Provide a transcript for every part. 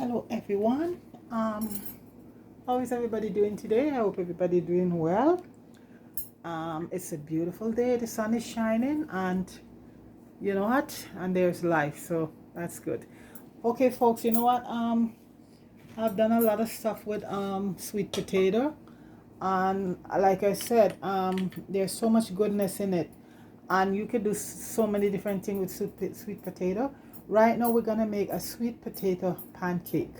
Hello everyone. How is everybody doing today? I hope everybody doing well. It's a beautiful day. The sun is shining, and you know what? And there's life, so that's good. Okay, folks. You know what? I've done a lot of stuff with sweet potato, and like I said, there's so much goodness in it, and you could do so many different things with sweet potato. Right now, we're gonna make a sweet potato pancake.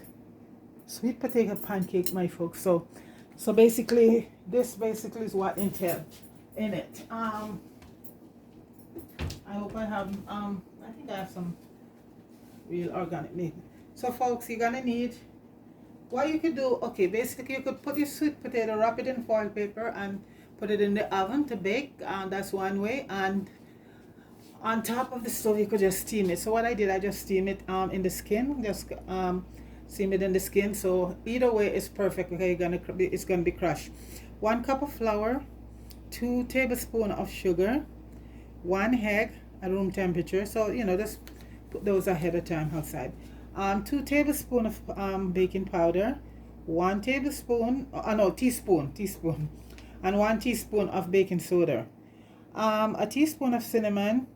Sweet potato pancake, my folks. So basically this basically is what entailed in it. I hope I have I think I have some real organic meat. So folks, you're gonna need what you could do. Okay, basically you could put your sweet potato, wrap it in foil paper and put it in the oven to bake. That's one way. And on top of the stove you could just steam it. So what I did, I just steam it in the skin, just steam it in the skin. So either way is perfect. Okay, it's gonna be crushed. 1 cup of flour, 2 tablespoons of sugar, 1 egg at room temperature. So just put those ahead of time outside. 2 tablespoons of baking powder, 1 tablespoon, no, teaspoon, and 1 teaspoon of baking soda, a teaspoon of cinnamon,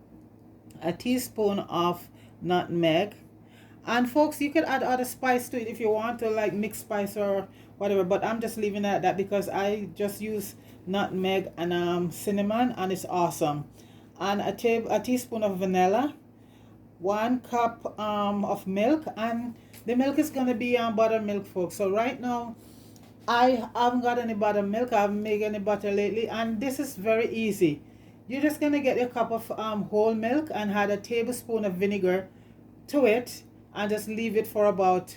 a teaspoon of nutmeg. And folks, you could add other spice to it if you want to, like mixed spice or whatever, but I'm just leaving it at that because I just use nutmeg and cinnamon, and it's awesome. And a teaspoon of vanilla, 1 cup of milk, and the milk is gonna be buttermilk, folks. So right now I haven't got any buttermilk. I haven't made any butter lately, and this is very easy. You're just gonna get a cup of whole milk and add a tablespoon of vinegar to it, and just leave it for about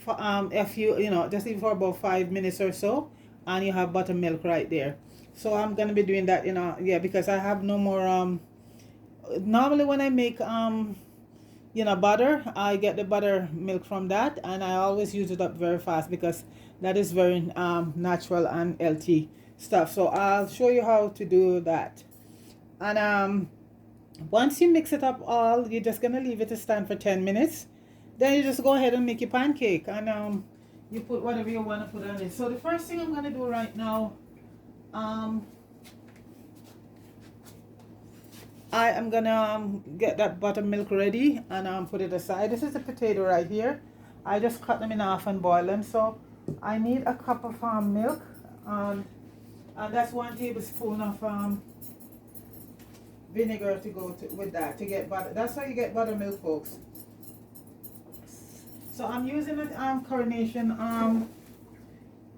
a few, just leave it for about 5 minutes or so, and you have buttermilk right there. So I'm gonna be doing that, yeah, because I have no more. Normally when I make butter, I get the buttermilk from that, and I always use it up very fast because that is very natural and healthy stuff. So I'll show you how to do that. And once you mix it up all, you're just gonna leave it to stand for 10 minutes. Then you just go ahead and make your pancake, and you put whatever you want to put on it. So the first thing I'm gonna do right now, I am gonna get that buttermilk ready and put it aside. This is the potato right here. I just cut them in half and boil them. So I need a cup of milk, and that's 1 tablespoon of vinegar to go with that to get butter. That's how you get buttermilk, folks. So I'm using a Coronation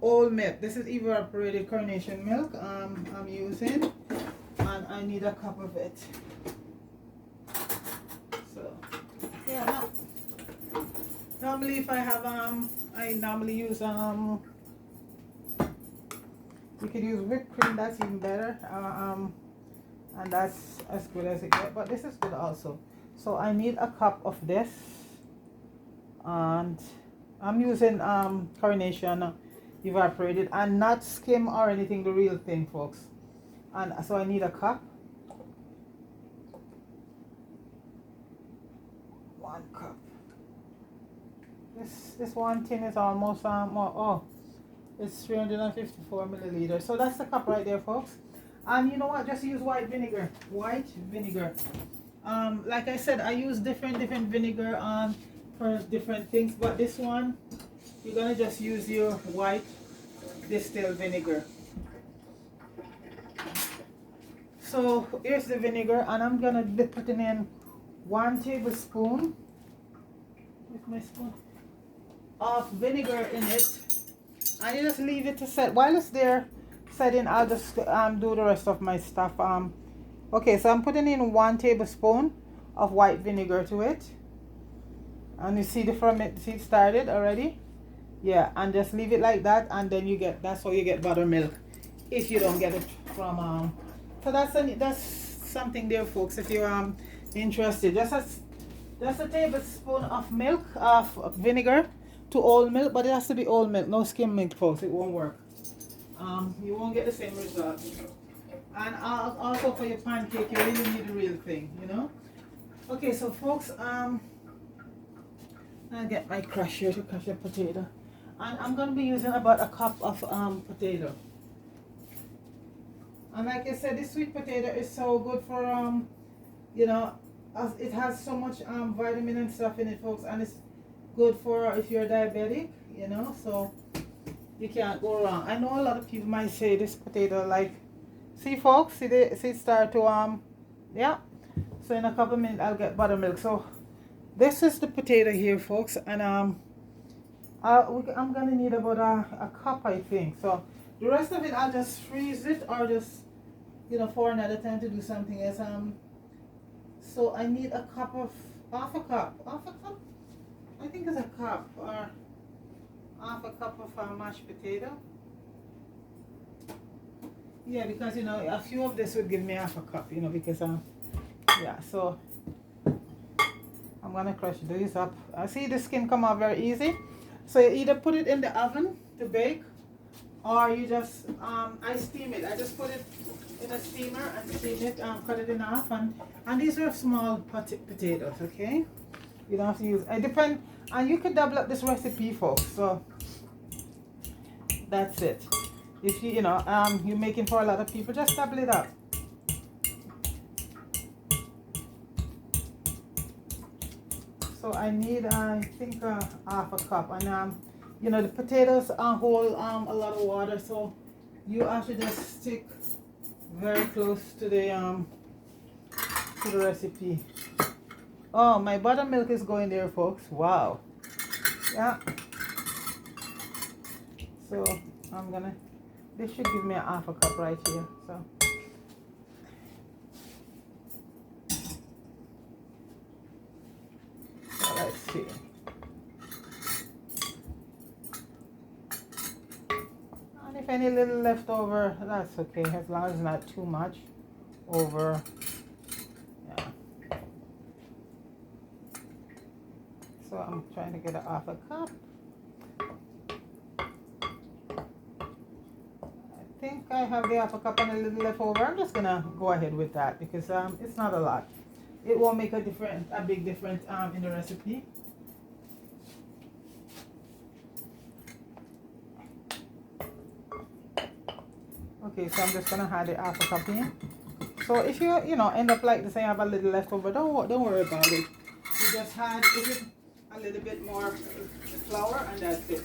old milk. This is evaporated Coronation milk I'm using, and I need a cup of it. So yeah, normally if I have I normally use you could use whipped cream. That's even better. And that's as good as it gets, but this is good also. So I need a cup of this, and I'm using Coronation evaporated and not skim or anything, the real thing, folks. And so I need a cup. 1 cup. This one tin is almost it's 354 milliliters. So that's the cup right there, folks. And you know what? Just use white vinegar. White vinegar. Like I said, I use different vinegar for different things, but this one you're gonna just use your white distilled vinegar. So here's the vinegar, and I'm gonna be putting in 1 tablespoon with my spoon of vinegar in it, and you just leave it to set. While it's there setting, I'll just do the rest of my stuff. Okay, so I'm putting in 1 tablespoon of white vinegar to it, and you see see it started already. Yeah, and just leave it like that, and then that's how you get buttermilk if you don't get it from so that's something there, folks, if you're interested. Just a tablespoon of milk, of vinegar to old milk, but it has to be old milk, no skim milk, folks. It won't work. You won't get the same result. And also for your pancake, you really need the real thing, Okay, so folks, I'll get my crusher to crush a potato. And I'm going to be using about a cup of potato. And like I said, this sweet potato is so good for, you know, as it has so much vitamin and stuff in it, folks. And it's good for if you're diabetic, you know, so you can't go wrong. I know a lot of people might say this potato, like, see folks, see it start to, yeah. So in a couple of minutes, I'll get buttermilk. So this is the potato here, folks. And I'm gonna need about a cup, I think. So the rest of it, I'll just freeze it or just, you know, for another time to do something else. So I need a cup of, half a cup, I think it's a cup, or half a cup of mashed potato. Yeah, because, you know, a few of this would give me half a cup, you know, because, yeah, so I'm gonna crush these up. I see the skin come out very easy. So you either put it in the oven to bake, or you just, I steam it. I just put it in a steamer and steam it, cut it in half, and these are small potatoes, okay? You don't have to use, it depends, and you could double up this recipe, folks, so that's it. If you, you know, you're making for a lot of people, just double it up. So I need, I think, half a cup, and you know, the potatoes hold a lot of water, so you have to just stick very close to the recipe. Oh, my buttermilk is going there, folks. Wow. Yeah. So I'm gonna, this should give me a half a cup right here. So let's see. And if any little left over, that's okay, as long as it's not too much over. Yeah. So I'm trying to get a half a cup. I think I have the half a cup and a little left over. I'm just gonna go ahead with that because it's not a lot. It won't make a big difference in the recipe. Okay, so I'm just gonna add the half a cup in. So if you end up like this and you have a little left over, don't worry about it. You just add a little bit more flour and that's it.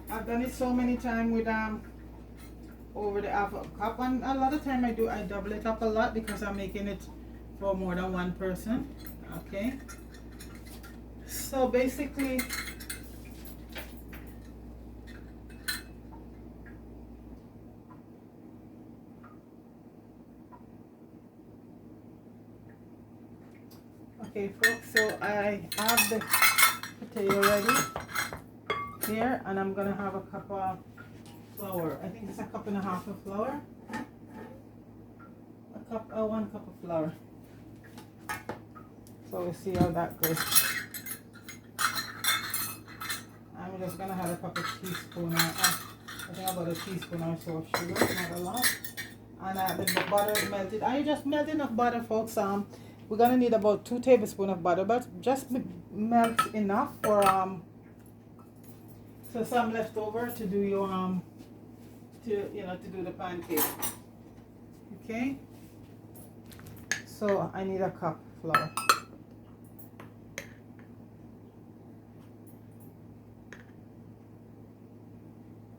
I've done it so many times with over the half a cup, and a lot of time I double it up a lot because I'm making it for more than one person. Okay, so basically okay folks, so I have the potato ready here, and I'm gonna have a cup of flour. I think it's a cup and a half of flour. One cup of flour. So we'll see how that goes. I'm just gonna have a couple of teaspoons. I think about a teaspoon or so of sugar, not a lot. And the butter melted. I just melt enough butter, folks. We're gonna need about 2 tablespoons of butter, but just melt enough for so some left over to do your to do the pancake. Okay. So I need a cup flour.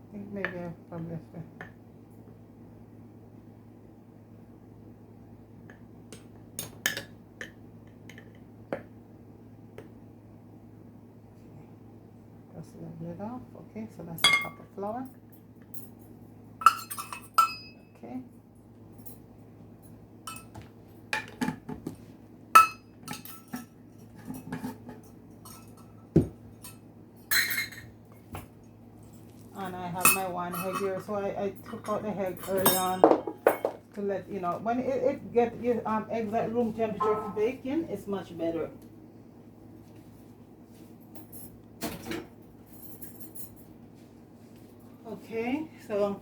I think maybe I probably have to. Just level it off. Okay, so that's a cup of flour. Okay. And I have my 1 egg here, so I took out the egg early on to let you know when it get your eggs at room temperature for baking, it's much better. Okay, so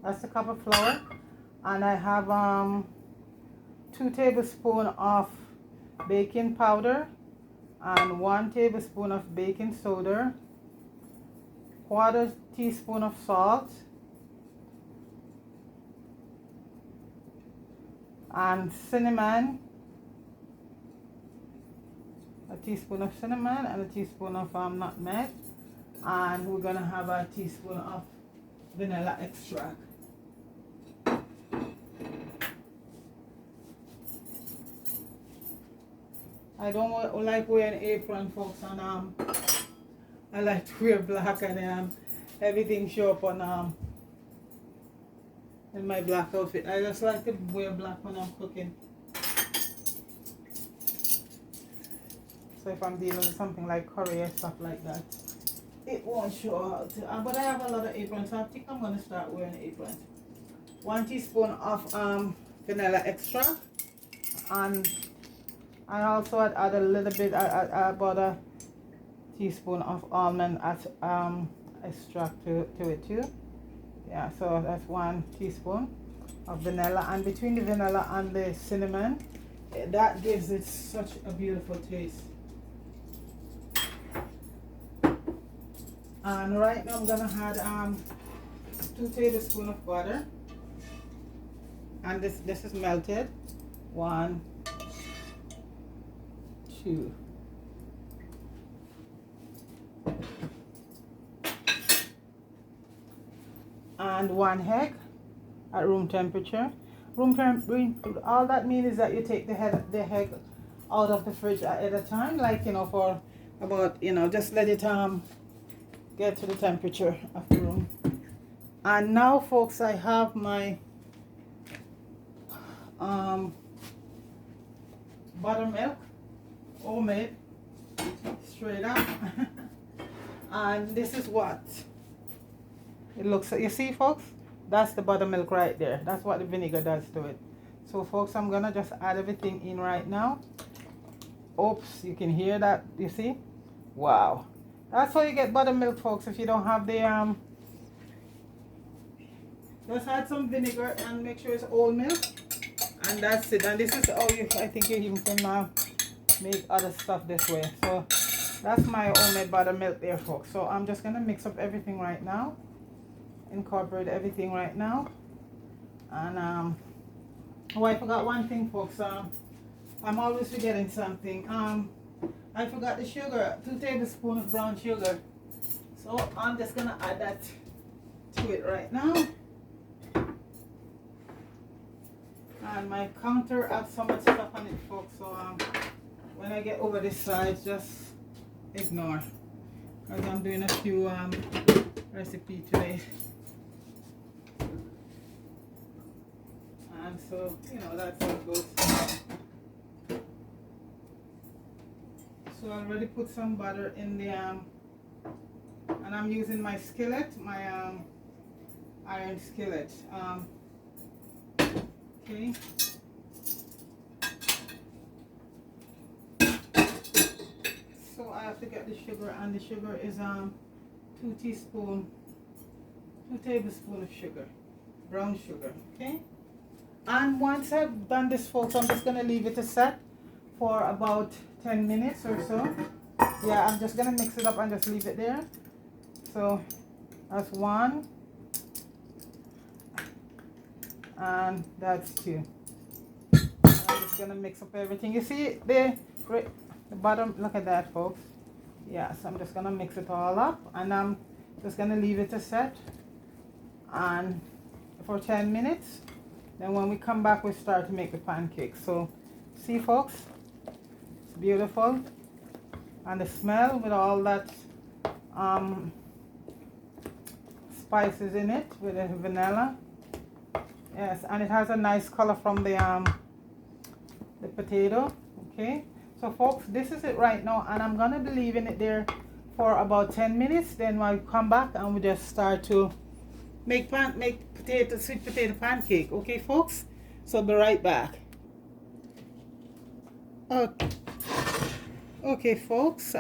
that's a cup of flour, and I have 2 tablespoons of baking powder and 1 tablespoon of baking soda, 1/4 teaspoon of salt, and cinnamon, a teaspoon of cinnamon and a teaspoon of nutmeg, and we're gonna have a teaspoon of vanilla extract. I don't like wearing apron, folks, and I like to wear black, and everything show up on in my black outfit. I just like to wear black when I'm cooking. So if I'm dealing with something like curry or stuff like that, it won't show out. But I have a lot of aprons, so I think I'm gonna start wearing aprons. 1 teaspoon of vanilla extract, and I also add a little bit, about a teaspoon of almond extract to it too. Yeah, so that's 1 teaspoon of vanilla, and between the vanilla and the cinnamon, that gives it such a beautiful taste. And right now I'm gonna add 2 tablespoons of butter, and this is melted. 1, 2. And 1 egg at room temperature. All that means is that you take the egg out of the fridge at a time, like, you know, for about, you know, just let it get to the temperature of the room. And now, folks, I have my buttermilk, homemade, straight up. And this is what it looks like. You see, folks, that's the buttermilk right there. That's what the vinegar does to it. So, folks, I'm gonna just add everything in right now. Oops, you can hear that, you see? Wow. That's how you get buttermilk, folks. If you don't have the just add some vinegar and make sure it's whole milk, and that's it. And this is how I think you even can make other stuff this way. So that's my homemade buttermilk there, folks. So I'm just gonna mix up everything right now, incorporate everything right now. And oh, I forgot one thing, folks. I'm always forgetting something. I forgot the sugar, 2 tablespoons of brown sugar. So I'm just gonna add that to it right now. And my counter has so much stuff on it, folks. So when I get over this side, just ignore, because I'm doing a few recipes today. And so, you know, that's how it goes. So I already put some butter in the and I'm using my skillet, my iron skillet. Okay. So I have to get the sugar, and the sugar is 2 tablespoons of sugar, brown sugar. Okay. And once I've done this, folks, I'm just gonna leave it to set for about 10 minutes or so. Yeah, I'm just gonna mix it up and just leave it there. So that's 1, and that's 2. I'm just gonna mix up everything. You see the bottom, look at that, folks. Yeah, so I'm just gonna mix it all up, and I'm just gonna leave it to set and for 10 minutes. Then when we come back, we start to make the pancakes. So see, folks, it's beautiful, and the smell with all that spices in it with the vanilla. Yes, and it has a nice color from the potato. Okay, so folks, this is it right now, and I'm gonna be leaving it there for about 10 minutes. Then we'll come back and we just start to make sweet potato pancake. Okay, folks, so I'll be right back. Okay, folks,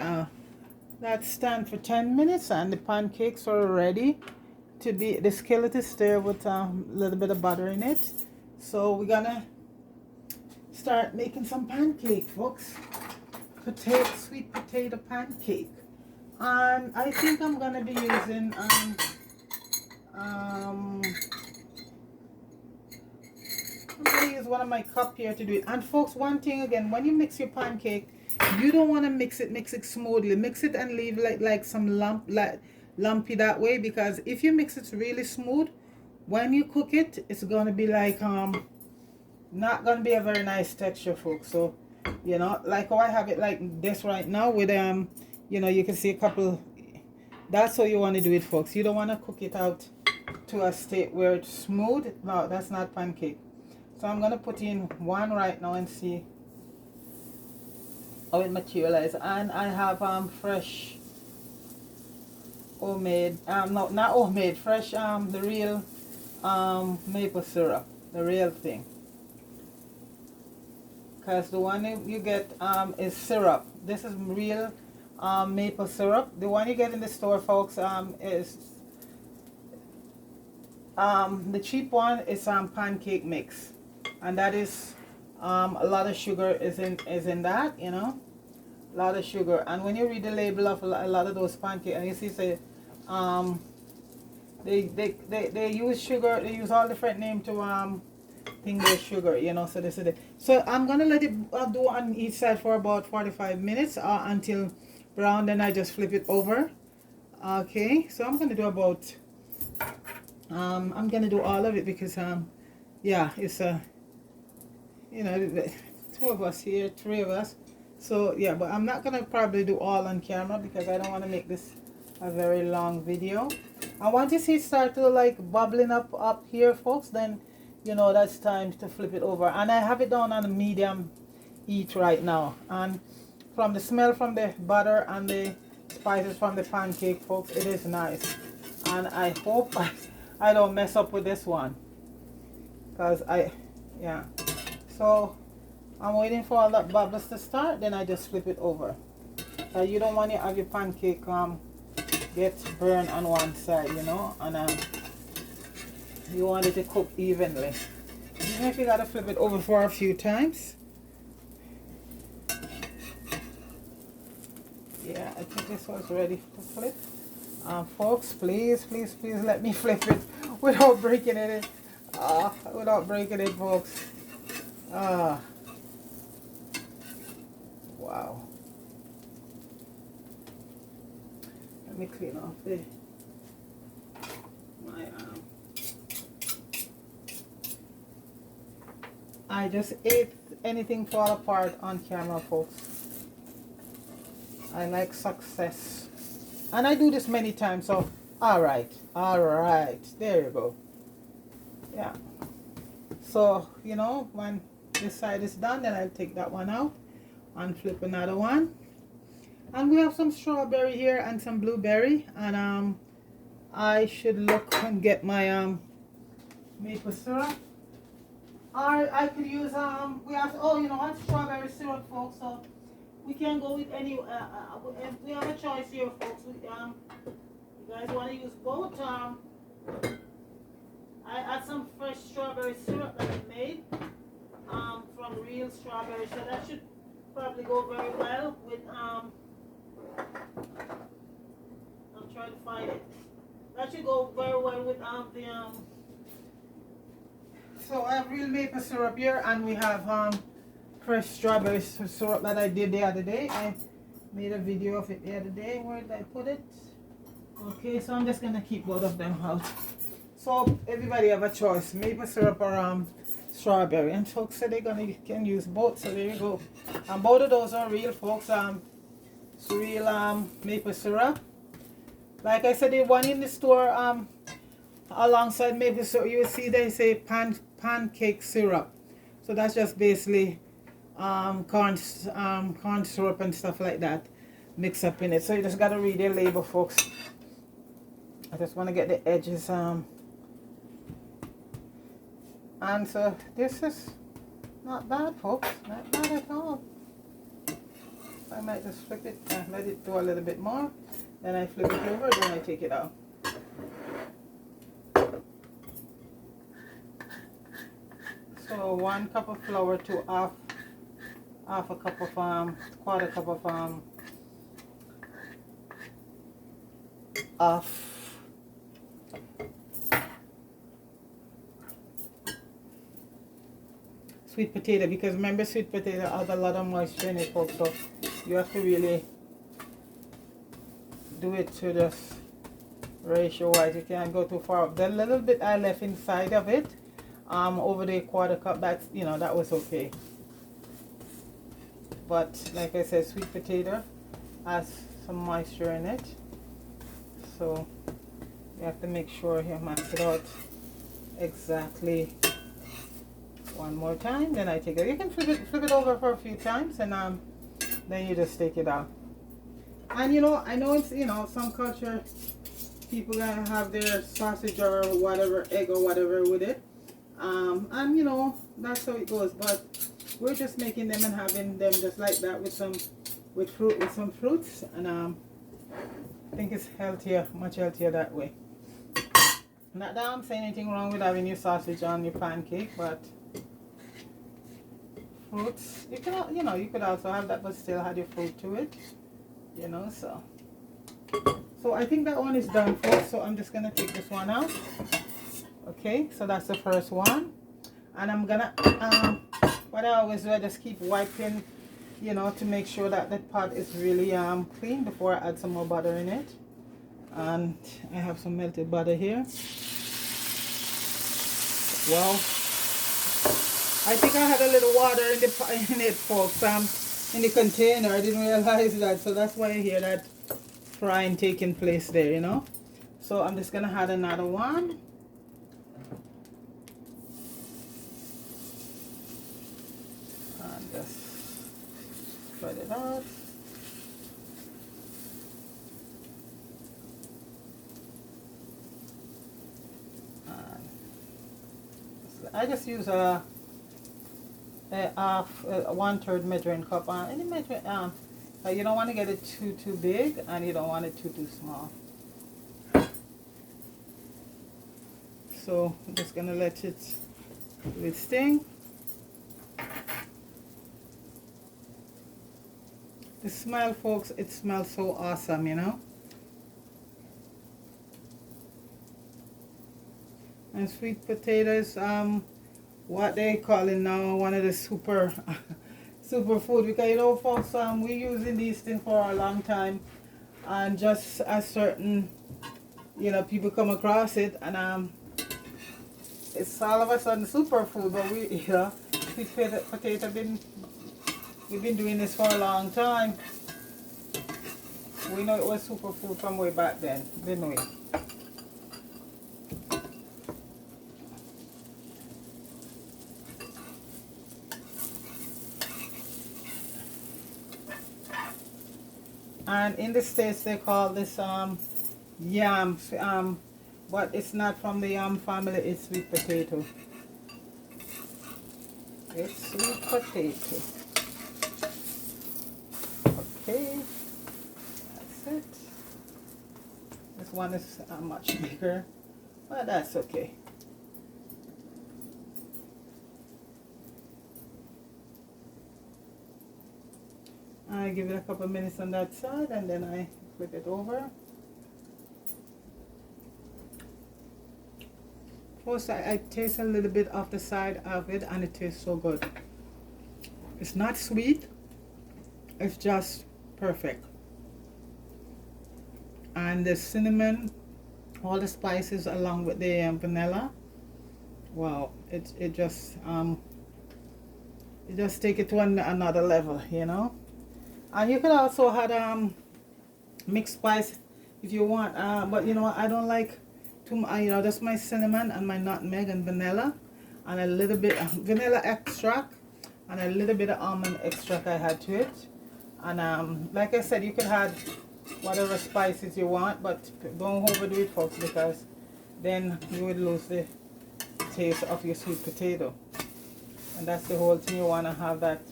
that's stand for 10 minutes, and the pancakes are ready to be. The skillet is there with a little bit of butter in it. So we're gonna start making some pancake, folks. Sweet potato pancake. And I think I'm gonna be using I'm gonna use one of my cup here to do it. And folks, one thing again, when you mix your pancake, you don't want to mix it smoothly. Mix it and leave like some lumpy that way, because if you mix it really smooth, when you cook it, it's gonna be like not gonna be a very nice texture, folks. So you know, like how I have it like this right now with you know, you can see a couple. That's how you want to do it, folks. You don't want to cook it out to a state where it's smooth. No, that's not pancake. So I'm gonna put in one right now and see how it materializes. And I have fresh homemade, no, not homemade, fresh the real maple syrup, the real thing. Because the one you get is syrup. This is real maple syrup. The one you get in the store, folks, is the cheap one is pancake mix, and that is a lot of sugar is in that, you know, a lot of sugar. And when you read the label of a lot of those pancakes, and you see say they use sugar, they use all different name to think there's sugar, you know. So this is it. So I'm gonna let it do on each side for about 45 minutes until brown, then I just flip it over. Okay, so I'm gonna do about I'm gonna do all of it because yeah, it's you know, two of us here, three of us. So yeah, but I'm not gonna probably do all on camera because I don't want to make this a very long video. I want to see it start to like bubbling up here, folks, then you know that's time to flip it over. And I have it down on a medium heat right now, and from the smell from the butter and the spices from the pancake, folks, it is nice. And I hope I don't mess up with this one, because yeah. So I'm waiting for all that bubbles to start, then I just flip it over. You don't want to have your pancake get burned on one side, you know, and you want it to cook evenly. Even if you gotta flip it over for a few times. Yeah, I think this one's ready to flip. Folks, please let me flip it without breaking it. Without breaking it, folks. Wow. Let me clean off my I just ate anything fall apart on camera, folks. I like success, and I do this many times. So all right, there you go. Yeah, so you know, when this side is done, then I'll take that one out and flip another one. And we have some strawberry here and some blueberry, and I should look and get my maple syrup. Or I could use we have, oh, you know what, strawberry syrup, folks. So we can go with any if we have a choice here, folks. You guys want to use both? I add some fresh strawberry syrup that I made from real strawberry, so that should probably go very well with I'm trying to find it. That should go very well with so I have real maple syrup here, and we have fresh strawberry syrup that I did the other day. I made a video of it the other day. Where did I put it? Okay, so I'm just gonna keep both of them out. So everybody have a choice, maple syrup or strawberry. And folks said they can use both, so there you go. And both of those are real, folks. It's real maple syrup. Like I said, the one in the store alongside maple syrup, you will see they say pancake syrup. So that's just basically corn syrup and stuff like that mixed up in it. So you just gotta read their label, folks. I just want to get the edges and so this is not bad, folks, not bad at all. I might just flip it and let it do a little bit more, then I flip it over, then I take it out. So 1 cup of flour to half half a cup of quarter cup of sweet potato, because remember sweet potato has a lot of moisture in it, folks, so you have to really do it to this ratio wise. You can't go too far up. The little bit I left inside of it over the quarter cup, that's, you know, that was okay. But like I said, sweet potato has some moisture in it, so you have to make sure you max it out exactly. One more time, then I take it. You can flip it over for a few times, and then you just take it out. And you know, I know it's, you know, some culture people gonna have their sausage or whatever, egg or whatever with it, and you know, that's how it goes. But we're just making them and having them just like that with some fruits, and I think it's healthier, much healthier that way. Not that I'm saying anything wrong with having your sausage on your pancake, but fruits, you can, you know, you could also have that but still have your fruit to it, you know. So I think that one is done, folks, so I'm just gonna take this one out. Okay, so that's the first one, and I'm gonna what I always do, I just keep wiping, you know, to make sure that the pot is really clean before I add some more butter in it. And I have some melted butter here. Wow, I think I had a little water in it, folks, in the container. I didn't realize that, so that's why I hear that frying taking place there, you know. So I'm just gonna add another one. And just spread it out. And I just use a half, 1/3 measuring cup. Any measuring, you don't want to get it too big, and you don't want it too small. So I'm just gonna let it do its thing. The smell, folks, it smells so awesome, you know. And sweet potatoes, what they call it now, one of the super food, because you know, folks, we using these things for a long time, and just as certain, you know, people come across it, and it's all of a sudden superfood. But we, you know, sweet potato we've been doing this for a long time. We know it was superfood from way back then, didn't we? And in the States they call this yam, but it's not from the yam family, it's sweet potato. It's sweet potato. Okay, that's it. This one is much bigger, but that's okay. I give it a couple minutes on that side, and then I flip it over. First, I taste a little bit of the side of it, and it tastes so good. It's not sweet, it's just perfect. And the cinnamon, all the spices along with the vanilla, wow, it just take it to another level, you know. And you could also add mixed spice if you want, but you know, I don't like too much, you know, just my cinnamon and my nutmeg and vanilla, and a little bit of vanilla extract, and a little bit of almond extract I had to it. And like I said, you could add whatever spices you want, but don't overdo it, folks, because then you would lose the taste of your sweet potato. And that's the whole thing, you want to have that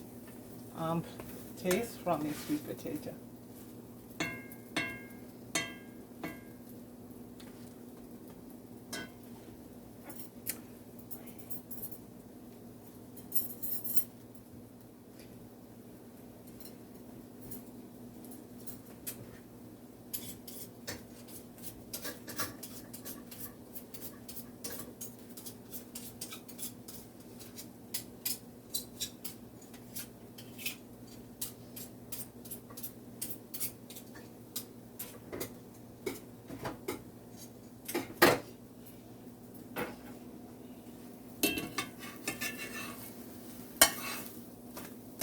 taste from your sweet potato.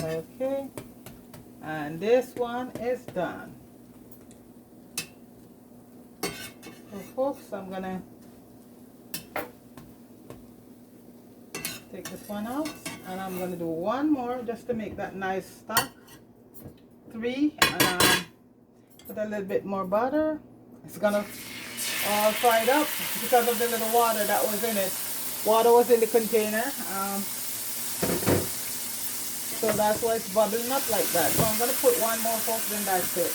Okay, and this one is done. So folks, I'm gonna take this one out, and I'm gonna do one more just to make that nice stack. 3, and put a little bit more butter. It's gonna all fried up because of the little water that was in it. Water was in the container, so that's why it's bubbling up like that. So I'm gonna put one more, folks, then that's it.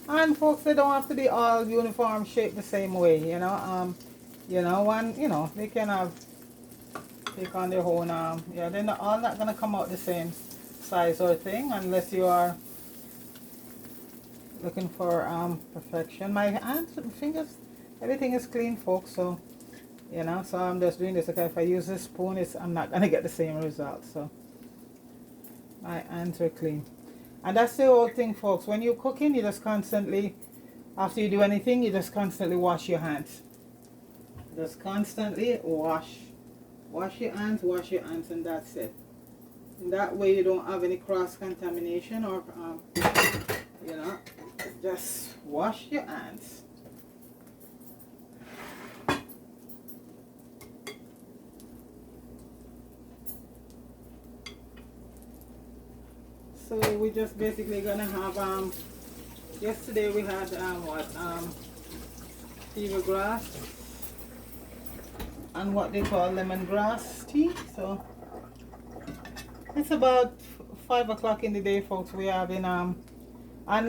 And folks, they don't have to be all uniform shaped the same way, you know. They can take on their own, yeah, they're not all not gonna come out the same size or thing unless you are looking for perfection. My hands and fingers, everything is clean, folks, so you know, so I'm just doing this. Okay, if I use this spoon, I'm not gonna get the same result. So my hands are clean. And that's the whole thing, folks. When you're cooking, you just constantly, after you do anything, you just constantly wash your hands. Just constantly wash your hands, and that's it. And that way you don't have any cross-contamination or, you know, just wash your hands. So we're just basically gonna have yesterday we had fever grass and what they call lemongrass tea. So it's about 5 o'clock in the day, folks. We have in and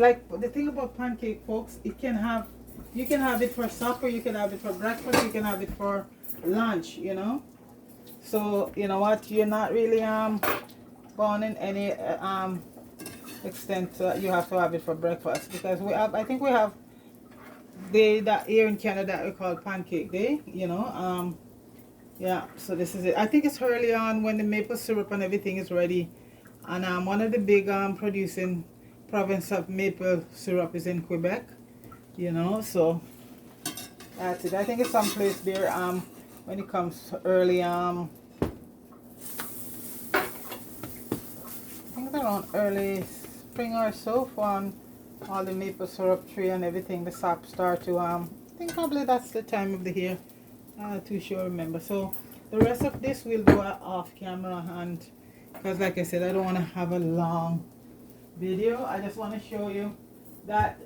like the thing about pancake, folks, you can have it for supper, you can have it for breakfast, you can have it for lunch, you know. So you know what, you're not really bound in any extent you have to have it for breakfast, because I think we have day that here in Canada that we call Pancake Day, you know. Yeah, so this is it. I think it's early on when the maple syrup and everything is ready, and one of the big producing province of maple syrup is in Quebec, you know. So that's it. I think it's someplace there when it comes early I think it's around early spring or so, on all the maple syrup tree and everything, the sap start to I think probably that's the time of the year. Not too sure, remember. So the rest of this we'll do off camera, and because like I said, I don't want to have a long video. I just want to show you that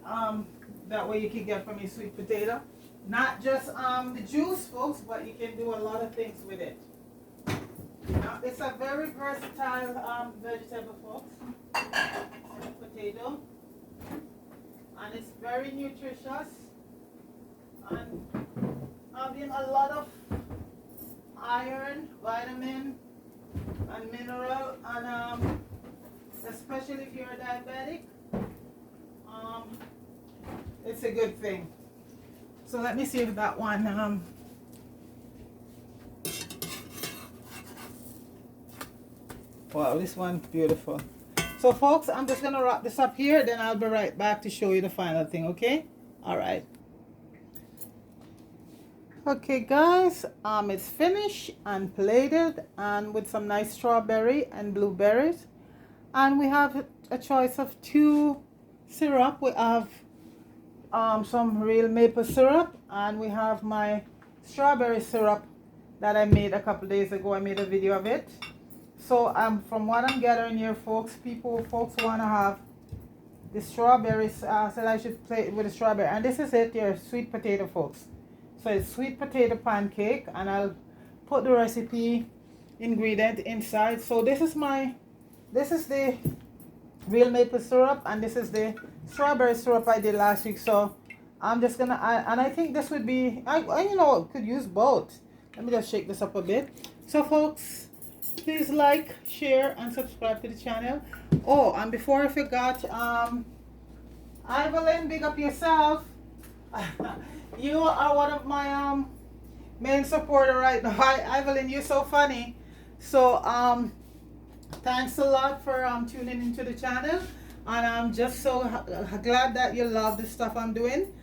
that way you can get from your sweet potato, not just the juice, folks, but you can do a lot of things with it. Now, it's a very versatile vegetable, folks. Potato, and it's very nutritious and having a lot of iron, vitamin, and mineral, and especially if you're diabetic, it's a good thing. So let me see if that one wow, this one's beautiful. So folks, I'm just gonna wrap this up here, then I'll be right back to show you the final thing, okay? All right. Okay guys, it's finished and plated, and with some nice strawberry and blueberries, and we have a choice of 2 syrup. We have some real maple syrup, and we have my strawberry syrup that I made a couple days ago. I made a video of it. So from what I'm gathering here, folks want to have the strawberries. Said I should play it with the strawberry, and this is it here, sweet potato, folks. So it's sweet potato pancake, and I'll put the recipe ingredient inside. So this is the real maple syrup, and this is the strawberry syrup I did last week. So I'm just gonna and I think this would be I you know, could use both. Let me just shake this up a bit. So folks, please like, share, and subscribe to the channel. Oh, and before I forgot, Evelyn, big up yourself. You are one of my main supporter right now. Hi, Evelyn, you're so funny. So, thanks a lot for tuning into the channel. And I'm just so glad that you love the stuff I'm doing.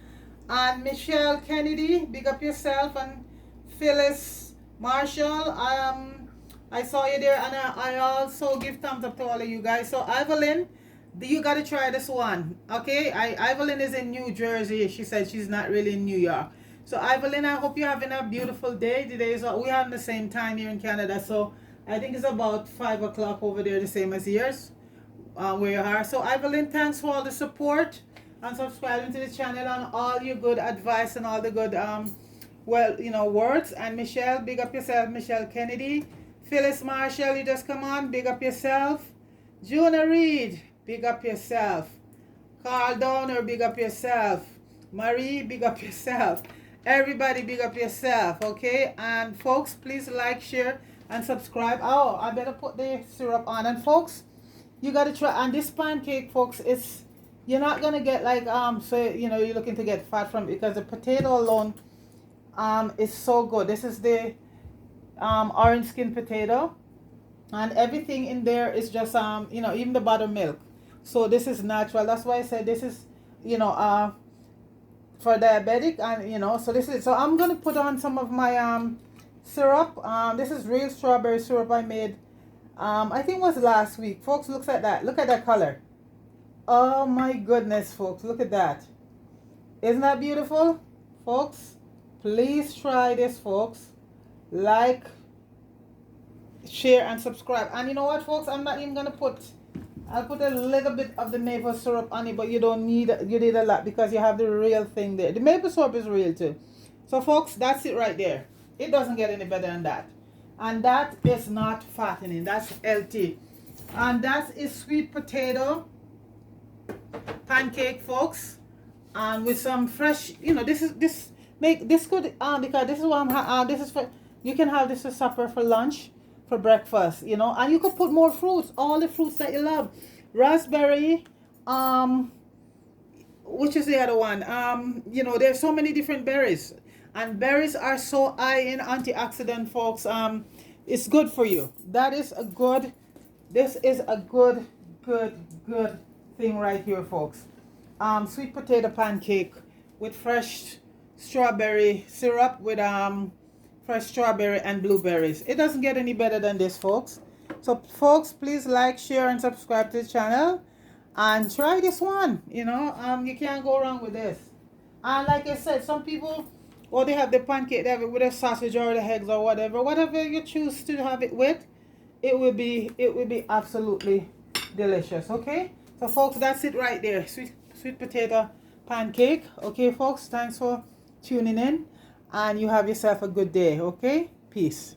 And Michelle Kennedy, big up yourself. And Phyllis Marshall, I saw you there. And I also give thumbs up to all of you guys. So, Evelyn, you got to try this one. Okay? Evelyn is in New Jersey. She said she's not really in New York. So, Evelyn, I hope you're having a beautiful day. Today is, we have the same time here in Canada. So, I think it's about 5 o'clock over there, the same as yours, where you are. So, Evelyn, thanks for all the support and subscribing to the channel and all your good advice and all the good, well, you know, words. And Michelle, big up yourself. Michelle Kennedy. Phyllis Marshall, you just come on. Big up yourself. Juna Reed, big up yourself. Carl Downer, big up yourself. Marie, big up yourself. Everybody, big up yourself, okay? And folks, please like, share, and subscribe. Oh, I better put the syrup on. And folks, you got to try. And this pancake, folks, is, you're not going to get like, so, you know, you're looking to get fat from it, because the potato alone is so good. This is the orange skin potato. And everything in there is just, you know, even the buttermilk. So this is natural. That's why I said this is, you know, for diabetic. And, you know, so this is, so I'm going to put on some of my syrup. This is real strawberry syrup I made, I think it was last week. Folks, look at that. Look at that color. Oh my goodness, folks. Look at that. Isn't that beautiful? Folks, please try this, folks. Like, share, and subscribe. And you know what, folks? I'm not even going to put, I'll put a little bit of the maple syrup on it, but you don't need, you need a lot because you have the real thing there. The maple syrup is real too. So, folks, that's it right there. It doesn't get any better than that. And that is not fattening. That's healthy. And that is sweet potato pancake, folks. And with some fresh, you know, this is, this make this good, because this is what I'm, this is for, you can have this for supper, for lunch, for breakfast, you know. And you could put more fruits, all the fruits that you love. Raspberry, which is the other one? You know, there's so many different berries. And berries are so high in antioxidant, folks. It's good for you. That is a good, this is a good thing right here, folks. Sweet potato pancake with fresh strawberry syrup with fresh strawberry and blueberries. It doesn't get any better than this, folks. So, folks, please like, share, and subscribe to the channel. And try this one, you know. You can't go wrong with this. And like I said, some people, or they have the pancake, they have it with a sausage or the eggs or whatever you choose to have it with, it will be absolutely delicious. Okay, so folks, that's it right there. Sweet potato pancake. Okay, folks, thanks for tuning in, and you have yourself a good day. Okay, peace.